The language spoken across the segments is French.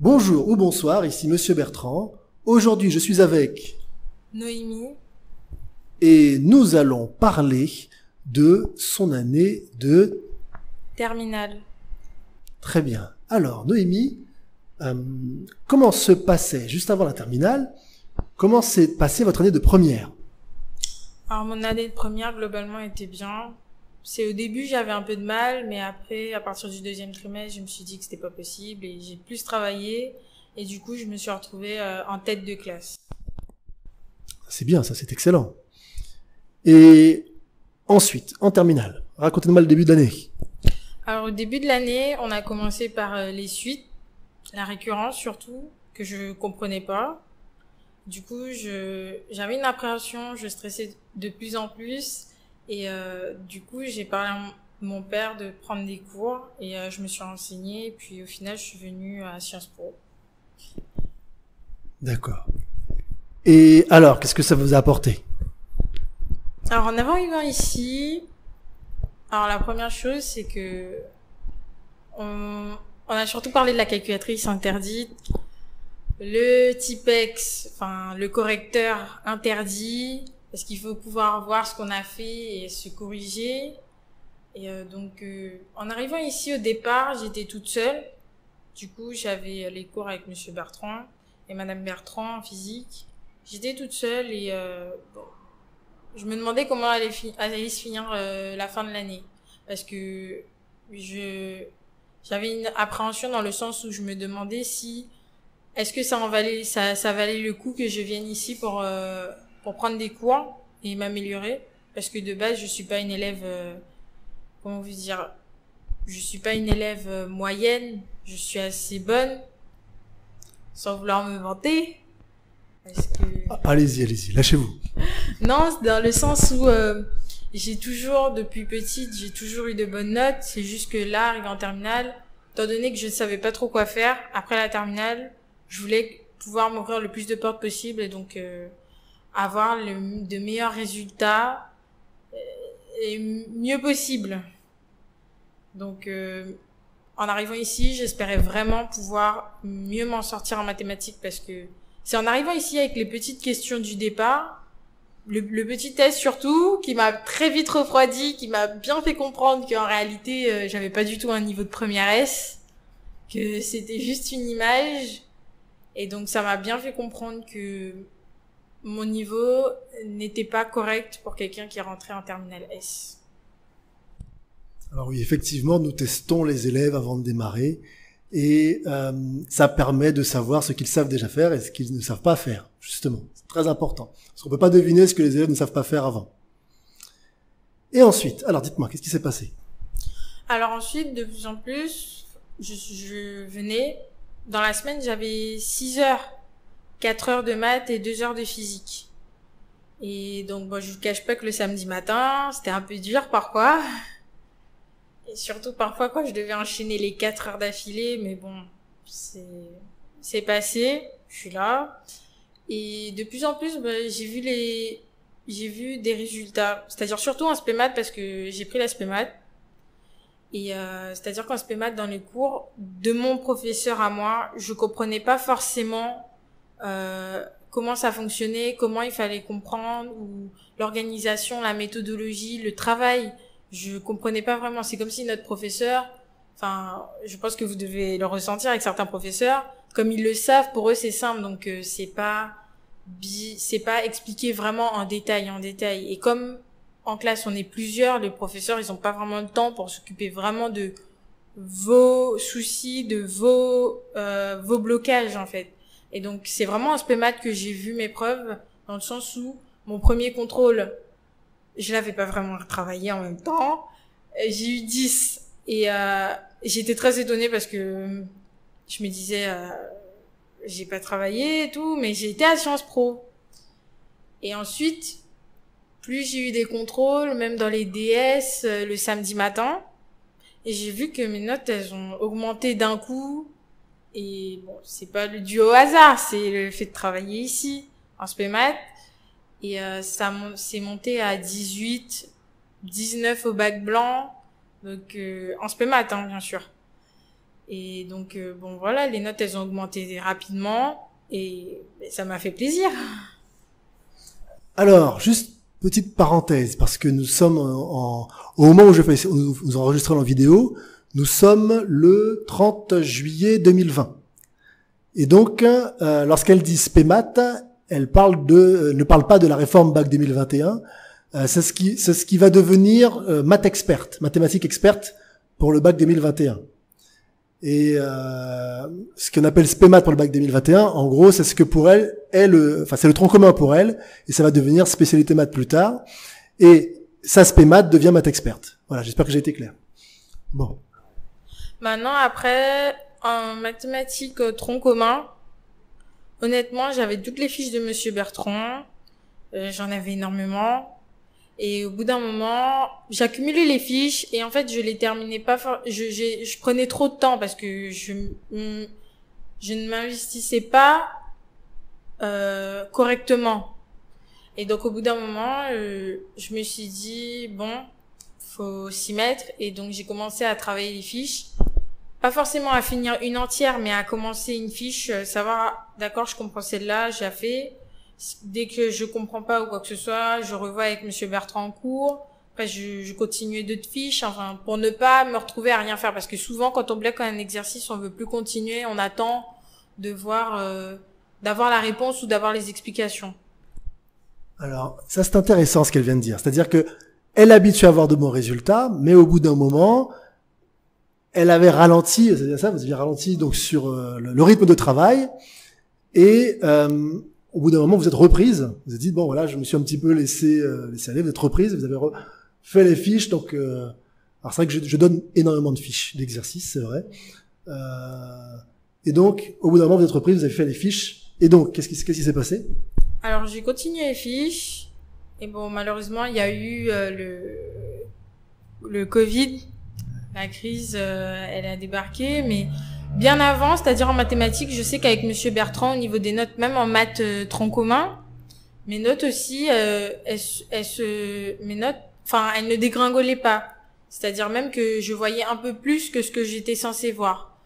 Bonjour ou bonsoir, ici Monsieur Bertrand. Aujourd'hui, je suis avec Noémie, et nous allons parler de son année de... terminale. Très bien. Alors, Noémie, euh, comment se passait, juste avant la terminale, comment s'est passée votre année de première? Alors mon année de première globalement était bien. C'est au début j'avais un peu de mal, mais après à partir du deuxième trimestre je me suis dit que c'était pas possible et j'ai plus travaillé et du coup je me suis retrouvée en tête de classe. C'est bien, ça, c'est excellent. Et ensuite, en terminale, racontez-moi le début de l'année. Alors au début de l'année on a commencé par les suites, la récurrence surtout que je comprenais pas. Du coup, j'avais une appréhension, je stressais de plus en plus et du coup, j'ai parlé à mon père de prendre des cours et je me suis renseignée et puis au final, je suis venue à Sciences Po. D'accord. Et alors, qu'est-ce que ça vous a apporté? Alors en arrivant ici, alors la première chose, c'est que on a surtout parlé de la calculatrice interdite, le Tipex, enfin le correcteur interdit, parce qu'il faut pouvoir voir ce qu'on a fait et se corriger. Et en arrivant ici au départ, j'étais toute seule. Du coup, j'avais les cours avec Monsieur Bertrand et Madame Bertrand en physique. J'étais toute seule et bon, je me demandais comment allait se finir la fin de l'année, parce que je j'avais une appréhension dans le sens où je me demandais si est-ce que ça valait le coup que je vienne ici pour prendre des cours et m'améliorer, parce que de base je suis pas une élève comment vous dire, je suis pas une élève moyenne, je suis assez bonne, sans vouloir me vanter, parce que Allez-y, allez-y, lâchez-vous. non, c'est dans le sens où j'ai toujours, depuis petite, j'ai toujours eu de bonnes notes. C'est juste que là, arrivé en terminale, étant donné que je ne savais pas trop quoi faire, après la terminale, je voulais pouvoir m'ouvrir le plus de portes possible et donc avoir de meilleurs résultats et mieux possible. Donc, en arrivant ici, j'espérais vraiment pouvoir mieux m'en sortir en mathématiques parce que c'est en arrivant ici avec les petites questions du départ, le petit test surtout, qui m'a très vite refroidi, qui m'a bien fait comprendre qu'en réalité, j'avais pas du tout un niveau de première S, que c'était juste une image. Et donc, ça m'a bien fait comprendre que mon niveau n'était pas correct pour quelqu'un qui rentrait en terminale S. Alors oui, effectivement, nous testons les élèves avant de démarrer et ça permet de savoir ce qu'ils savent déjà faire et ce qu'ils ne savent pas faire, justement. C'est très important. Parce qu'on peut pas deviner ce que les élèves ne savent pas faire avant. Et ensuite, alors dites-moi, qu'est-ce qui s'est passé? Alors ensuite, de plus en plus, je venais, dans la semaine, j'avais 6 heures, 4 heures de maths et 2 heures de physique. Et donc, bon, je vous cache pas que le samedi matin, c'était un peu dur parfois. Et surtout parfois quand je devais enchaîner les 4 heures d'affilée, mais bon, c'est passé, je suis là. Et de plus en plus, bah, j'ai vu des résultats. C'est-à-dire surtout en spé maths parce que j'ai pris la spé maths. Et c'est-à-dire qu'en spé maths dans les cours, de mon professeur à moi, je comprenais pas forcément comment ça fonctionnait, comment il fallait comprendre, ou l'organisation, la méthodologie, le travail. Je comprenais pas vraiment. C'est comme si notre professeur, enfin, je pense que vous devez le ressentir avec certains professeurs, comme ils le savent, pour eux c'est simple, donc c'est pas expliqué vraiment en détail, en détail. Et comme en classe on est plusieurs, les professeurs ils ont pas vraiment le temps pour s'occuper vraiment de vos soucis, de vos blocages en fait. Et donc c'est vraiment en spé maths que j'ai vu mes preuves, dans le sens où mon premier contrôle, je l'avais pas vraiment travaillé en même temps. J'ai eu 10 et j'étais très étonnée parce que je me disais j'ai pas travaillé et tout, mais j'ai été à Sciences Pro. Et ensuite, plus j'ai eu des contrôles, même dans les DS le samedi matin, et j'ai vu que mes notes elles ont augmenté d'un coup. Et bon, c'est pas dû au hasard, c'est le fait de travailler ici en spé maths. Et c'est monté à 18, 19 au bac blanc, donc en spé maths, hein, bien sûr. Et donc, bon, voilà, les notes, elles ont augmenté rapidement et ça m'a fait plaisir. Alors, juste petite parenthèse, parce que nous sommes au moment où nous enregistrons la vidéo, nous sommes le 30 juillet 2020. Et donc, lorsqu'elle dit SPEMAT, elle ne parle pas de la réforme Bac 2021. C'est ce qui va devenir maths experte, mathématiques experte pour le Bac 2021. Et ce qu'on appelle SPEMAT pour le Bac 2021, en gros, c'est ce que pour elle c'est le tronc commun pour elle, et ça va devenir spécialité maths plus tard. Et sa SPEMAT devient maths experte. Voilà, j'espère que j'ai été clair. Bon. Maintenant, après, en mathématiques tronc commun, honnêtement, j'avais toutes les fiches de Monsieur Bertrand. J'en avais énormément. Et au bout d'un moment, j'accumulais les fiches et en fait, je les terminais pas. Je prenais trop de temps parce que je ne m'investissais pas correctement. Et donc, au bout d'un moment, je me suis dit bon, faut s'y mettre. Et donc, j'ai commencé à travailler les fiches. Pas forcément à finir une entière, mais à commencer une fiche, savoir, d'accord, je comprends celle-là, j'ai fait. Dès que je comprends pas ou quoi que ce soit, je revois avec Monsieur Bertrand en cours. Après, je continue d'autres fiches, enfin, pour ne pas me retrouver à rien faire. Parce que souvent, quand on bloque un exercice, on veut plus continuer, on attend de voir, d'avoir la réponse ou d'avoir les explications. Alors, ça c'est intéressant ce qu'elle vient de dire. C'est-à-dire que elle est habituée à avoir de bons résultats, mais au bout d'un moment, elle avait ralenti, c'est-à-dire ça, vous aviez ralenti donc sur le rythme de travail, et au bout d'un moment, vous êtes reprise. Vous vous êtes dit, bon, voilà, je me suis un petit peu laissé aller. Vous êtes reprise. Vous avez fait les fiches. Donc, alors c'est vrai que je donne énormément de fiches d'exercices, c'est vrai. Et donc, au bout d'un moment, vous êtes reprise. Vous avez fait les fiches. Et donc, qu'est-ce qui s'est passé? Alors, j'ai continué les fiches. Et bon, malheureusement, il y a eu le Covid. La crise, elle a débarqué, mais bien avant, c'est-à-dire en mathématiques, je sais qu'avec Monsieur Bertrand, au niveau des notes, même en maths tronc commun, mes notes aussi, mes notes, enfin, elles ne dégringolaient pas. C'est-à-dire même que je voyais un peu plus que ce que j'étais censée voir.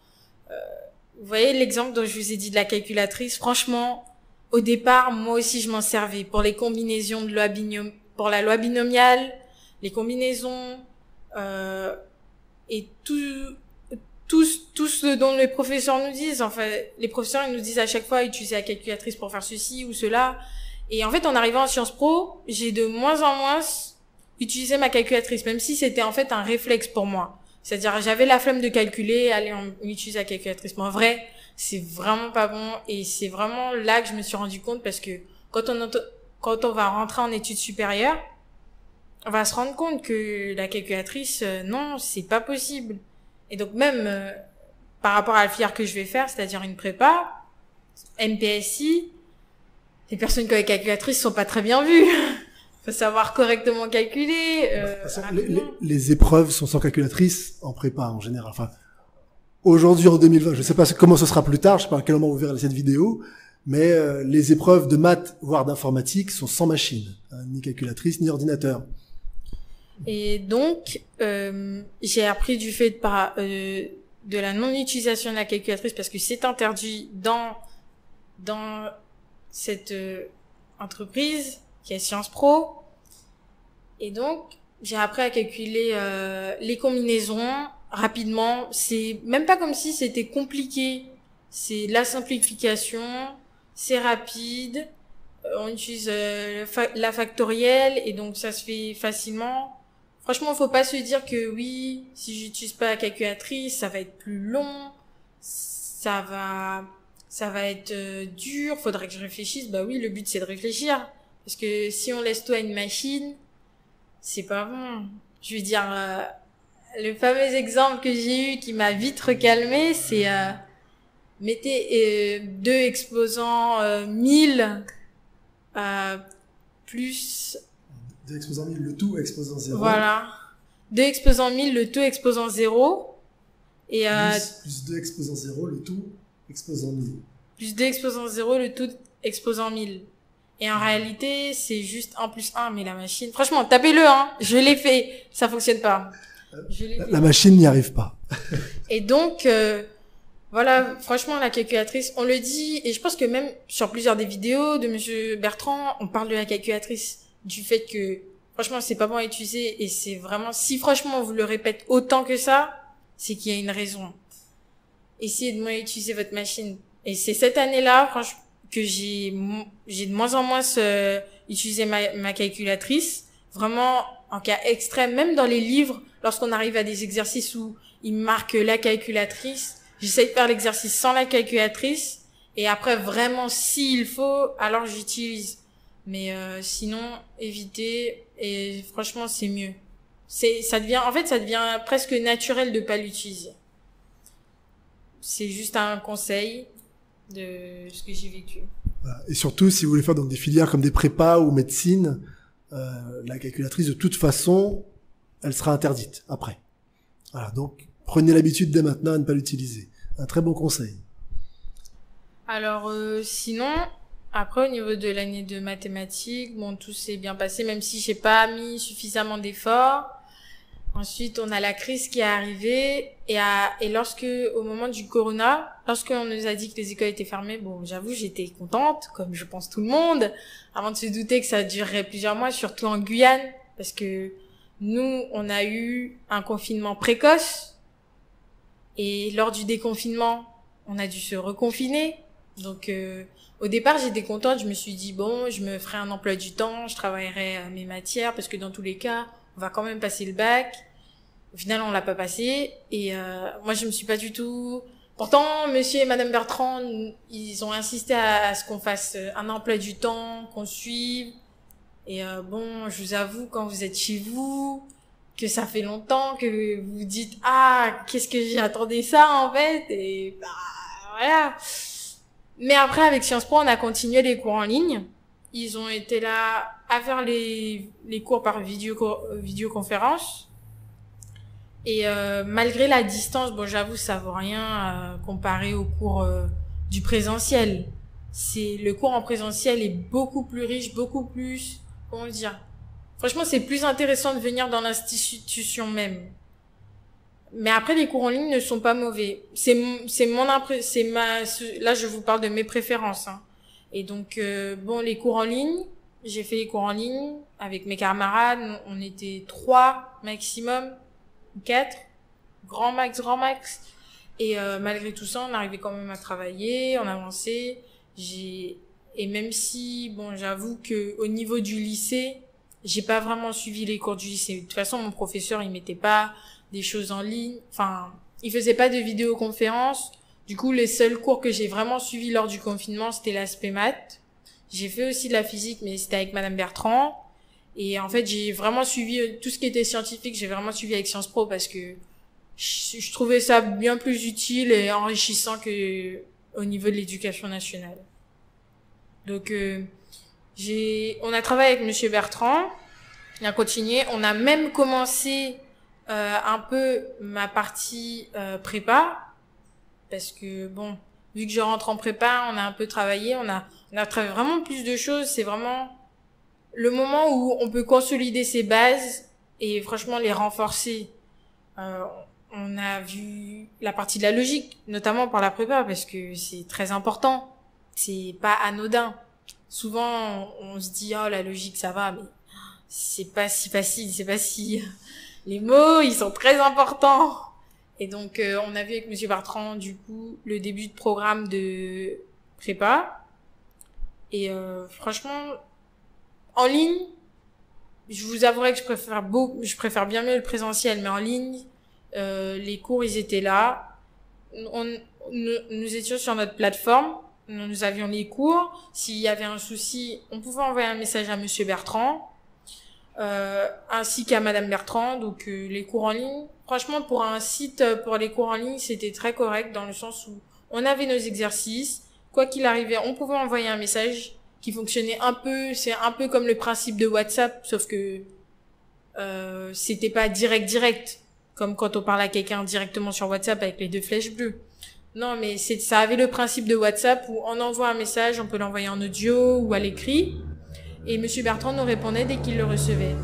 Vous voyez l'exemple dont je vous ai dit de la calculatrice. Franchement, au départ, moi aussi, je m'en servais pour les combinaisons de pour la loi binomiale, les combinaisons, et tout ce dont les professeurs nous disent. Enfin, les professeurs, ils nous disent à chaque fois, utiliser la calculatrice pour faire ceci ou cela. Et en fait, en arrivant en Sciences Po, j'ai de moins en moins utilisé ma calculatrice, même si c'était en fait un réflexe pour moi. C'est-à-dire, j'avais la flemme de calculer, allez, on utilise la calculatrice. Mais en vrai, c'est vraiment pas bon. Et c'est vraiment là que je me suis rendu compte, parce que quand on va rentrer en études supérieures, on va se rendre compte que la calculatrice, non, c'est pas possible. Et donc même par rapport à la filière que je vais faire, c'est-à-dire une prépa, MPSI, les personnes qui ont les calculatrices sont pas très bien vues. Faut savoir correctement calculer. Les épreuves sont sans calculatrice en prépa en général. Enfin, aujourd'hui en 2020, je sais pas comment ce sera plus tard, je sais pas à quel moment vous verrez cette vidéo, mais les épreuves de maths, voire d'informatique, sont sans machine, hein, ni calculatrice, ni ordinateur. Et donc, j'ai appris du fait de la non-utilisation de la calculatrice, parce que c'est interdit dans cette entreprise qui est Sciences Po. Et donc, j'ai appris à calculer les combinaisons rapidement. C'est même pas comme si c'était compliqué. C'est la simplification, c'est rapide. On utilise la factorielle et donc ça se fait facilement. Franchement, faut pas se dire que oui, si j'utilise pas la calculatrice, ça va être plus long, ça va être dur, faudrait que je réfléchisse. Bah oui, le but c'est de réfléchir, parce que si on laisse tout à une machine, c'est pas bon. Je veux dire, le fameux exemple que j'ai eu qui m'a vite recalmé, c'est mettez 2 exposants 1000 plus 2 exposants 1000, le tout exposant 0. Voilà. 2 exposants 1000, le tout exposant 0. Et plus 2 exposants 0, le tout exposant 1000. Plus 2 exposants 0, le tout exposant 1000. Et en réalité, c'est juste 1 plus 1, mais la machine... Franchement, tapez-le, hein. Je l'ai fait. Ça fonctionne pas. La machine n'y arrive pas. Et donc, voilà, franchement, la calculatrice, on le dit, et je pense que même sur plusieurs des vidéos de Monsieur Bertrand, on parle de la calculatrice, du fait que, franchement, c'est pas bon à utiliser, et c'est vraiment, si franchement on vous le répète autant que ça, c'est qu'il y a une raison. Essayez de moins utiliser votre machine. Et c'est cette année-là, franchement, que j'ai de moins en moins utilisé ma calculatrice. Vraiment, en cas extrême, même dans les livres, lorsqu'on arrive à des exercices où il marque la calculatrice, j'essaie de faire l'exercice sans la calculatrice. Et après, vraiment, s'il faut, alors j'utilise. Mais sinon, éviter. Et franchement, c'est mieux. Ça devient presque naturel de pas l'utiliser. C'est juste un conseil de ce que j'ai vécu. Et surtout, si vous voulez faire donc des filières comme des prépas ou médecine, la calculatrice, de toute façon, elle sera interdite après. Voilà, donc prenez l'habitude dès maintenant à ne pas l'utiliser. Un très bon conseil. Alors, sinon, après, au niveau de l'année de mathématiques, bon, tout s'est bien passé, même si j'ai pas mis suffisamment d'efforts. Ensuite, on a la crise qui est arrivée et lorsque, au moment du corona, lorsqu'on nous a dit que les écoles étaient fermées, bon, j'avoue, j'étais contente, comme je pense tout le monde, avant de se douter que ça durerait plusieurs mois, surtout en Guyane, parce que nous, on a eu un confinement précoce et lors du déconfinement, on a dû se reconfiner. Donc, au départ, j'étais contente, je me suis dit, bon, je me ferai un emploi du temps, je travaillerai mes matières, parce que dans tous les cas, on va quand même passer le bac. Au final, on l'a pas passé. Et moi, je me suis pas du tout... Pourtant, monsieur et madame Bertrand, ils ont insisté à ce qu'on fasse un emploi du temps, qu'on suive. Et bon, je vous avoue, quand vous êtes chez vous, que ça fait longtemps, que vous dites « Ah, qu'est-ce que j'ai attendu ça, en fait ?» Et bah, voilà. Mais après, avec Sciences Po, on a continué les cours en ligne. Ils ont été là à faire les cours par vidéoconférence. Et malgré la distance, bon, j'avoue, ça vaut rien comparé au cours du présentiel. Le cours en présentiel est beaucoup plus riche, beaucoup plus, comment dire. Franchement, c'est plus intéressant de venir dans l'institution même. Mais après, les cours en ligne ne sont pas mauvais. Là, je vous parle de mes préférences, hein. Et donc, bon, les cours en ligne, j'ai fait les cours en ligne avec mes camarades. On était 3 maximum, 4, grand max. Et malgré tout ça, on arrivait quand même à travailler, on avançait. Et même si, bon, j'avoue que au niveau du lycée, j'ai pas vraiment suivi les cours du lycée. De toute façon, mon professeur, il mettait pas des choses en ligne. Enfin, il faisait pas de vidéoconférence. Du coup, les seuls cours que j'ai vraiment suivis lors du confinement, c'était l'aspect maths. J'ai fait aussi de la physique, mais c'était avec madame Bertrand. Et en fait, j'ai vraiment suivi tout ce qui était scientifique, j'ai vraiment suivi avec Sciences Po parce que je trouvais ça bien plus utile et enrichissant que au niveau de l'éducation nationale. Donc, on a travaillé avec monsieur Bertrand. On a continué. On a même commencé un peu ma partie prépa. Parce que, bon, vu que je rentre en prépa, on a un peu travaillé. On a travaillé vraiment plus de choses. C'est vraiment le moment où on peut consolider ses bases et franchement les renforcer. On a vu la partie de la logique, notamment par la prépa, parce que c'est très important. C'est pas anodin. Souvent, on se dit, oh, la logique, ça va, mais c'est pas si facile, c'est pas si... Les mots, ils sont très importants. Et donc, on a vu avec monsieur Bertrand, du coup, le début de programme de prépa. Et franchement, en ligne, je vous avouerai que je préfère bien mieux le présentiel, mais en ligne, les cours, ils étaient là. Nous étions sur notre plateforme. Nous avions les cours. S'il y avait un souci, on pouvait envoyer un message à monsieur Bertrand, ainsi qu'à madame Bertrand. Donc, les cours en ligne, franchement, pour un site, pour les cours en ligne, c'était très correct dans le sens où on avait nos exercices. Quoi qu'il arrivait, on pouvait envoyer un message qui fonctionnait c'est un peu comme le principe de WhatsApp, sauf que c'était pas direct, comme quand on parle à quelqu'un directement sur WhatsApp avec les 2 flèches bleues. Non, mais ça avait le principe de WhatsApp où on envoie un message, on peut l'envoyer en audio ou à l'écrit, et monsieur Bertrand nous répondait dès qu'il le recevait.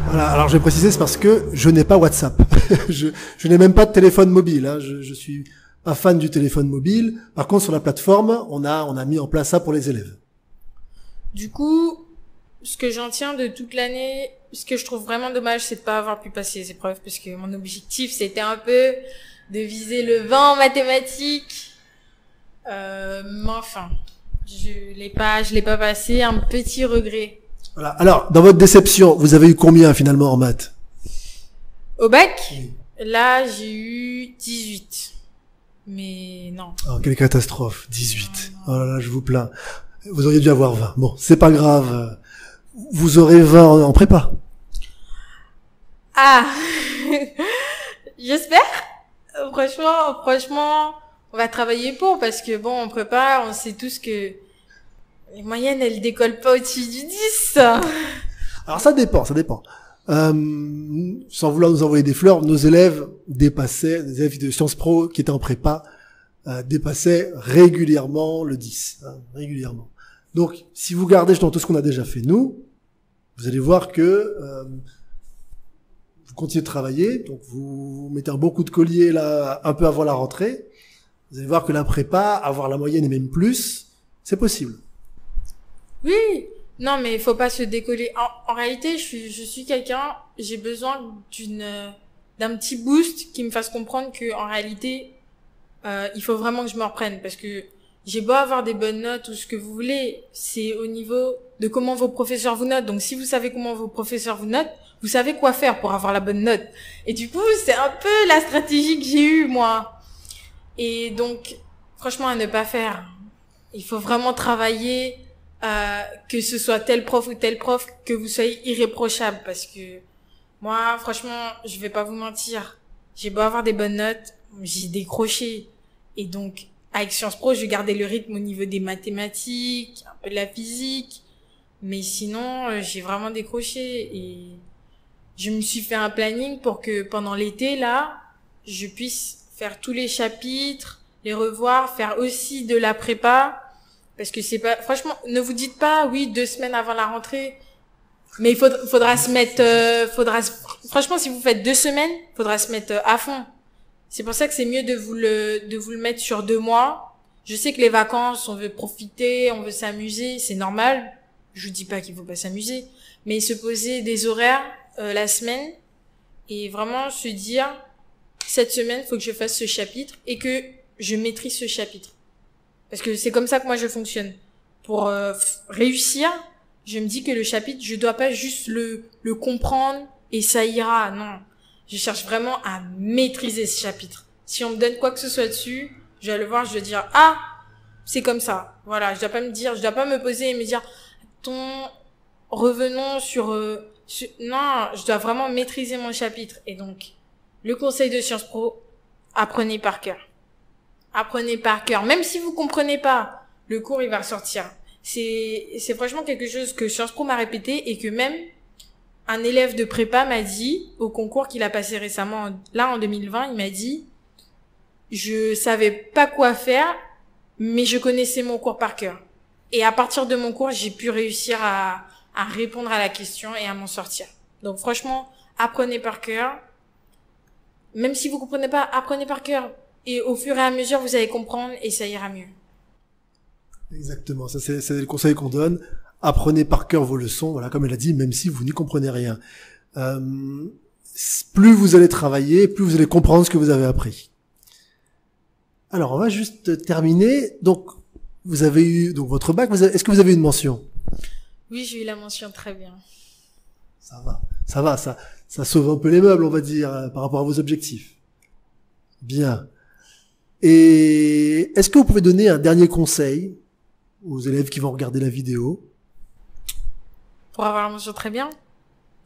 Voilà, alors je vais préciser, c'est parce que je n'ai pas WhatsApp. je n'ai même pas de téléphone mobile. Hein. Je suis pas fan du téléphone mobile. Par contre, sur la plateforme, on a mis en place ça pour les élèves. Du coup, ce que j'en tiens de toute l'année, ce que je trouve vraiment dommage, c'est de pas avoir pu passer les épreuves, parce que mon objectif, c'était un peu de viser le 20 en mathématiques. Mais enfin, je l'ai pas passé, un petit regret. Voilà. Alors, dans votre déception, vous avez eu combien finalement en maths? Au bac, Oui. là, j'ai eu 18. Mais non. Oh, quelle catastrophe, 18. Oh là là, je vous plains. Vous auriez dû avoir 20. Bon, c'est pas grave. Vous aurez 20 en prépa. Ah, j'espère. Franchement, on va travailler pour, parce que bon, en prépa, on sait tous que les moyennes, elles décollent pas au-dessus du 10. Alors ça dépend. Sans vouloir nous envoyer des fleurs, nos élèves dépassaient, les élèves de Sciences Po qui étaient en prépa, dépassaient régulièrement le 10, hein, régulièrement. Donc, si vous gardez dans tout ce qu'on a déjà fait nous, vous allez voir que vous continuez de travailler, donc vous mettez un bon coup de collier là, un peu avant la rentrée. Vous allez voir que la prépa, avoir la moyenne et même plus, c'est possible. Oui. Non, mais il faut pas se décoller. En réalité, je suis quelqu'un, j'ai besoin d'un petit boost qui me fasse comprendre que, en réalité, il faut vraiment que je me reprenne, parce que j'ai beau avoir des bonnes notes ou ce que vous voulez, c'est au niveau de comment vos professeurs vous notent. Donc, si vous savez comment vos professeurs vous notent, vous savez quoi faire pour avoir la bonne note. Et du coup, c'est un peu la stratégie que j'ai eue, moi. Et donc, franchement, à ne pas faire. Il faut vraiment travailler, que ce soit tel prof ou tel prof, que vous soyez irréprochable, parce que moi, franchement, je vais pas vous mentir. J'ai beau avoir des bonnes notes, j'ai décroché. Et donc, avec Sciences Po, je gardais le rythme au niveau des mathématiques, un peu de la physique. Mais sinon, j'ai vraiment décroché. Et je me suis fait un planning pour que pendant l'été, là, je puisse faire tous les chapitres, les revoir, faire aussi de la prépa. Parce que c'est pas, franchement, ne vous dites pas, oui, 2 semaines avant la rentrée. Mais il faudra se mettre, franchement, si vous faites 2 semaines, faudra se mettre à fond. C'est pour ça que c'est mieux de vous le mettre sur 2 mois. Je sais que les vacances, on veut profiter, on veut s'amuser, c'est normal. Je vous dis pas qu'il faut pas s'amuser. Mais se poser des horaires, la semaine, et vraiment se dire, cette semaine, faut que je fasse ce chapitre, et que je maîtrise ce chapitre. Parce que c'est comme ça que moi je fonctionne. Pour réussir, je me dis que le chapitre, je dois pas juste le comprendre et ça ira. Non, je cherche vraiment à maîtriser ce chapitre. Si on me donne quoi que ce soit dessus, je vais le voir, je vais dire ah, c'est comme ça. Voilà, je dois pas me poser et me dire revenons sur non, je dois vraiment maîtriser mon chapitre. Et donc, le conseil de Sciences Po, apprenez par cœur. Apprenez par cœur. Même si vous comprenez pas, le cours, il va ressortir. C'est franchement quelque chose que Sciences Po m'a répété et que même un élève de prépa m'a dit au concours qu'il a passé récemment, là, en 2020, il m'a dit, je savais pas quoi faire, mais je connaissais mon cours par cœur. Et à partir de mon cours, j'ai pu réussir à répondre à la question et à m'en sortir. Donc franchement, apprenez par cœur. Même si vous comprenez pas, apprenez par cœur. Et au fur et à mesure, vous allez comprendre et ça ira mieux. Exactement, ça c'est le conseil qu'on donne. Apprenez par cœur vos leçons, voilà, comme elle a dit, même si vous n'y comprenez rien. Plus vous allez travailler, plus vous allez comprendre ce que vous avez appris. Alors, on va juste terminer. Donc, vous avez eu donc votre bac. Est-ce que vous avez eu une mention? Oui, j'ai eu la mention, très bien. Ça va, ça sauve un peu les meubles, on va dire, par rapport à vos objectifs. Bien. Et est-ce que vous pouvez donner un dernier conseil aux élèves qui vont regarder la vidéo? Pour avoir la mention, très bien.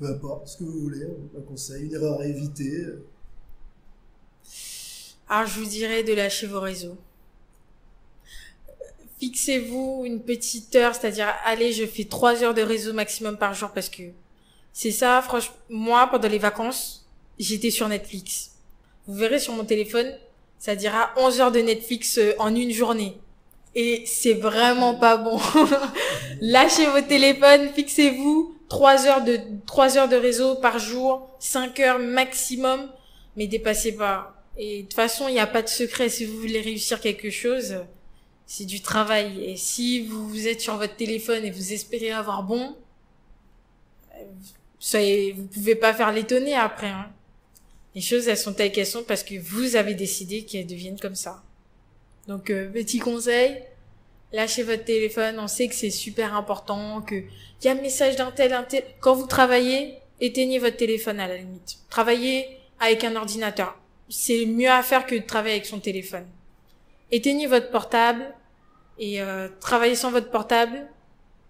Peu importe, ce que vous voulez, un conseil, une erreur à éviter. Alors, je vous dirais de lâcher vos réseaux. Fixez-vous une petite heure, c'est-à-dire, allez, je fais 3 heures de réseau maximum par jour parce que c'est ça, franchement, moi, pendant les vacances, j'étais sur Netflix. Vous verrez sur mon téléphone, ça dira 11 heures de Netflix en une journée. Et c'est vraiment pas bon. Lâchez vos téléphones, fixez-vous 3 heures de réseau par jour, 5 heures maximum, mais dépassez pas. Et de toute façon, il n'y a pas de secret. Si vous voulez réussir quelque chose, c'est du travail. Et si vous êtes sur votre téléphone et vous espérez avoir bon, vous pouvez pas faire l'étonner après, hein. Les choses, elles sont telles qu'elles sont parce que vous avez décidé qu'elles deviennent comme ça. Donc, petit conseil, lâchez votre téléphone. On sait que c'est super important, que il y a un message d'un tel. Quand vous travaillez, éteignez votre téléphone à la limite. Travaillez avec un ordinateur. C'est mieux à faire que de travailler avec son téléphone. Éteignez votre portable et travaillez sans votre portable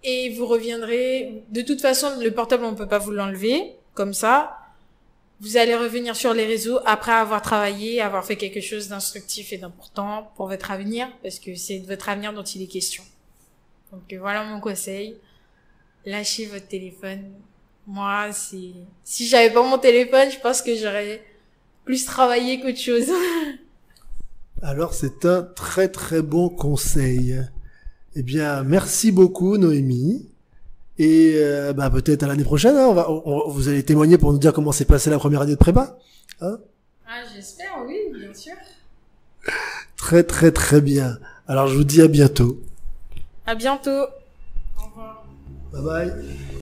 et vous reviendrez. De toute façon, le portable, on peut pas vous l'enlever comme ça. Vous allez revenir sur les réseaux après avoir travaillé, avoir fait quelque chose d'instructif et d'important pour votre avenir, parce que c'est de votre avenir dont il est question. Donc voilà mon conseil. Lâchez votre téléphone. Moi, si j'avais pas mon téléphone, je pense que j'aurais plus travaillé qu'autre chose. Alors, c'est un très très bon conseil. Eh bien, merci beaucoup, Noémie. Et peut-être à l'année prochaine, hein, vous allez témoigner pour nous dire comment s'est passée la première année de prépa. Hein, ah, j'espère, oui, bien sûr. Très très très bien. Alors, je vous dis à bientôt. À bientôt. Au revoir. Bye bye.